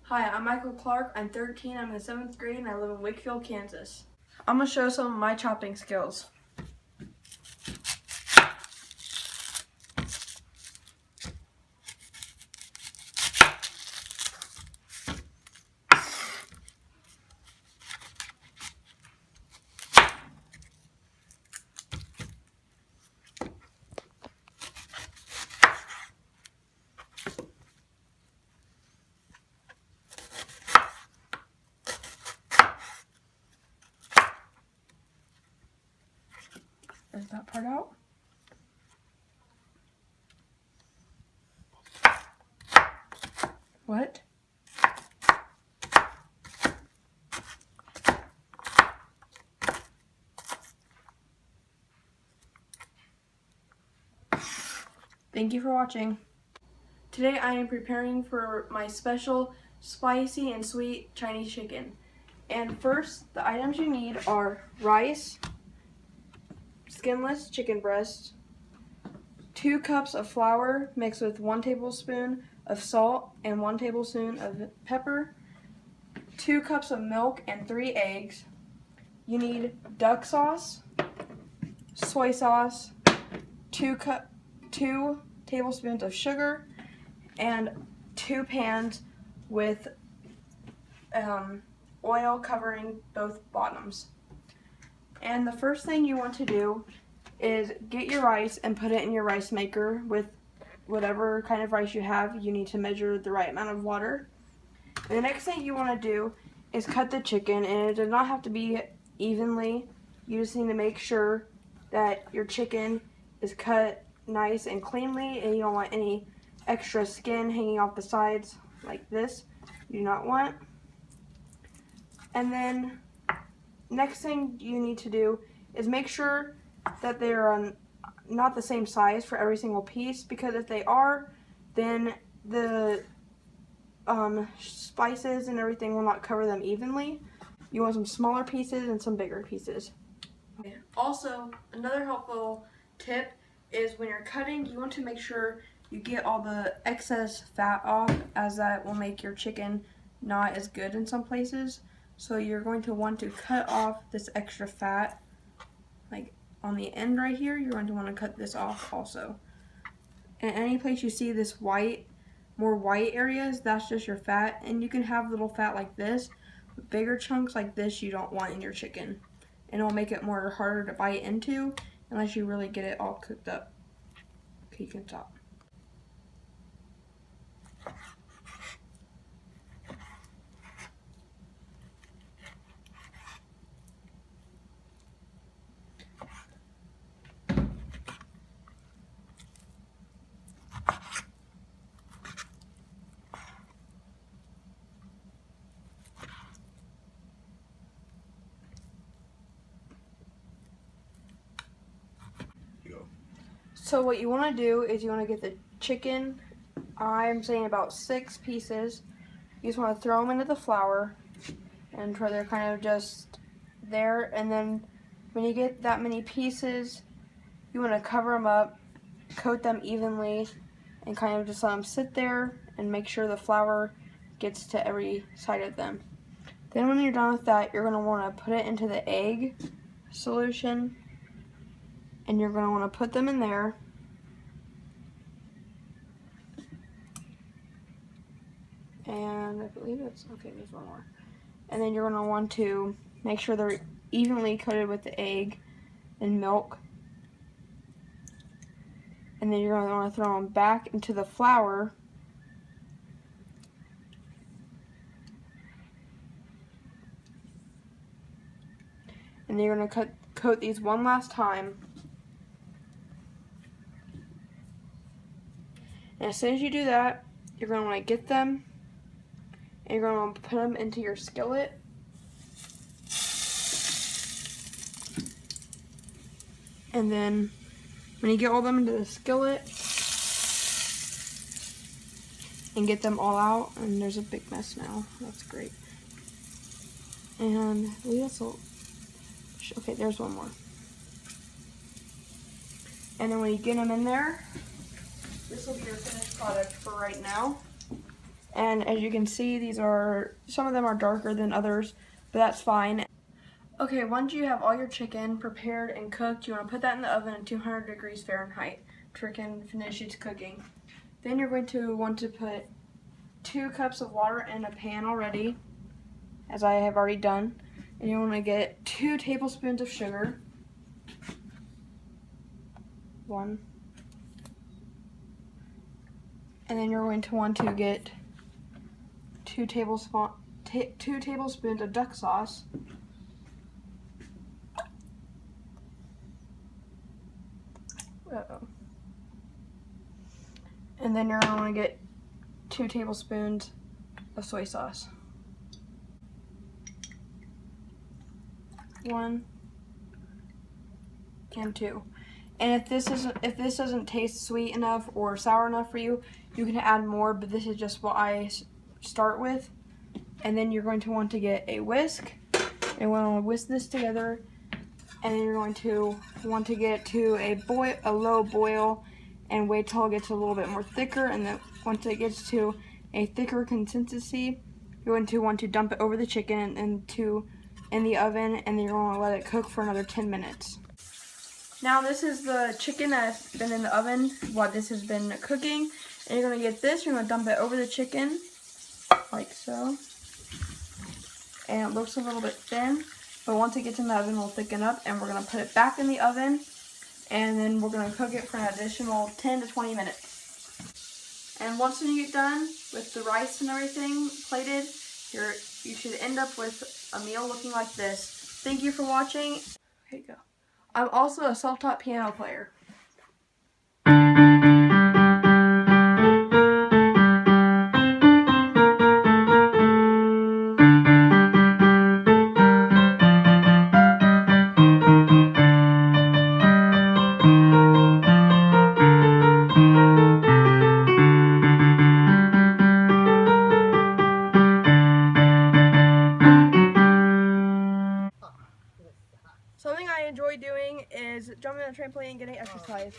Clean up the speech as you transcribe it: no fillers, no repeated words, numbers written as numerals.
Hi, I'm Michael Clark. I'm 13. I'm in the 7th grade and I live in Wakefield, Kansas. I'm going to show some of my chopping skills. Is that part out? What? Thank you for watching. Today I am preparing for my special spicy and sweet Chinese chicken. And first, the items you need are rice, skinless chicken breast, 2 cups of flour mixed with 1 tablespoon of salt and 1 tablespoon of pepper, 2 cups of milk and 3 eggs. You need duck sauce, soy sauce, 2 tablespoons of sugar, and 2 pans with oil covering both bottoms. And the first thing you want to do is get your rice and put it in your rice maker with whatever kind of rice you have. You need to measure the right amount of water. And the next thing you want to do is cut the chicken, and it does not have to be evenly. You just need to make sure that your chicken is cut nice and cleanly, and you don't want any extra skin hanging off the sides like this. You do not want. And then next thing you need to do is make sure that they're not the same size for every single piece, because if they are, then the spices and everything will not cover them evenly. You want some smaller pieces and some bigger pieces. Okay. Also, another helpful tip is when you're cutting, you want to make sure you get all the excess fat off, as that will make your chicken not as good in some places. So you're going to want to cut off this extra fat, like on the end right here. You're going to want to cut this off also. And any place you see this more white areas, that's just your fat. And you can have little fat like this, but bigger chunks like this you don't want in your chicken. And it'll make it harder to bite into unless you really get it all cooked up. Okay, you can stop. So what you want to do is you want to get the chicken, I'm saying about 6 pieces. You just want to throw them into the flour and try they're kind of just there. And then when you get that many pieces, you want to cover them up, coat them evenly, and kind of just let them sit there and make sure the flour gets to every side of them. Then when you're done with that, you're going to want to put it into the egg solution, and you're going to want to put them in there. And I believe it's okay, there's one more. And then you're going to want to make sure they're evenly coated with the egg and milk. And then you're going to want to throw them back into the flour. And then you're going to coat these one last time. And as soon as you do that, you're going to want to get them, and you're going to want to put them into your skillet. And then when you get all them into the skillet and get them all out, and there's a big mess now. That's great. And we also, okay, there's one more. And then when you get them in there, this will be your finished product for right now. And as you can see, some of them are darker than others, but that's fine. Okay, once you have all your chicken prepared and cooked, you want to put that in the oven at 200 degrees Fahrenheit so it can finish its cooking. Then you're going to want to put 2 cups of water in a pan already, as I have already done. And you want to get 2 tablespoons of sugar. 1. And then you're going to want to get 2 tablespoons of duck sauce. Uh-oh. And then you're going to want to get 2 tablespoons of soy sauce. 1 and 2. And if this doesn't taste sweet enough or sour enough for you, you can add more, but this is just what I start with. And then you're going to want to get a whisk, and we're going to whisk this together. And then you're going to want to get to a low boil and wait till it gets a little bit more thicker. And then once it gets to a thicker consistency, you're going to want to dump it over the chicken in the oven, and then you're going to let it cook for another 10 minutes. Now this is the chicken that's been in the oven while this has been cooking. And you're going to get this, you're going to dump it over the chicken, like so. And it looks a little bit thin, but once it gets in the oven, we'll thicken up, and we're going to put it back in the oven, and then we're going to cook it for an additional 10 to 20 minutes. And once you get done with the rice and everything plated, you should end up with a meal looking like this. Thank you for watching. Here you go. I'm also a self-taught piano player. Something I enjoy doing is jumping on a trampoline and getting exercise.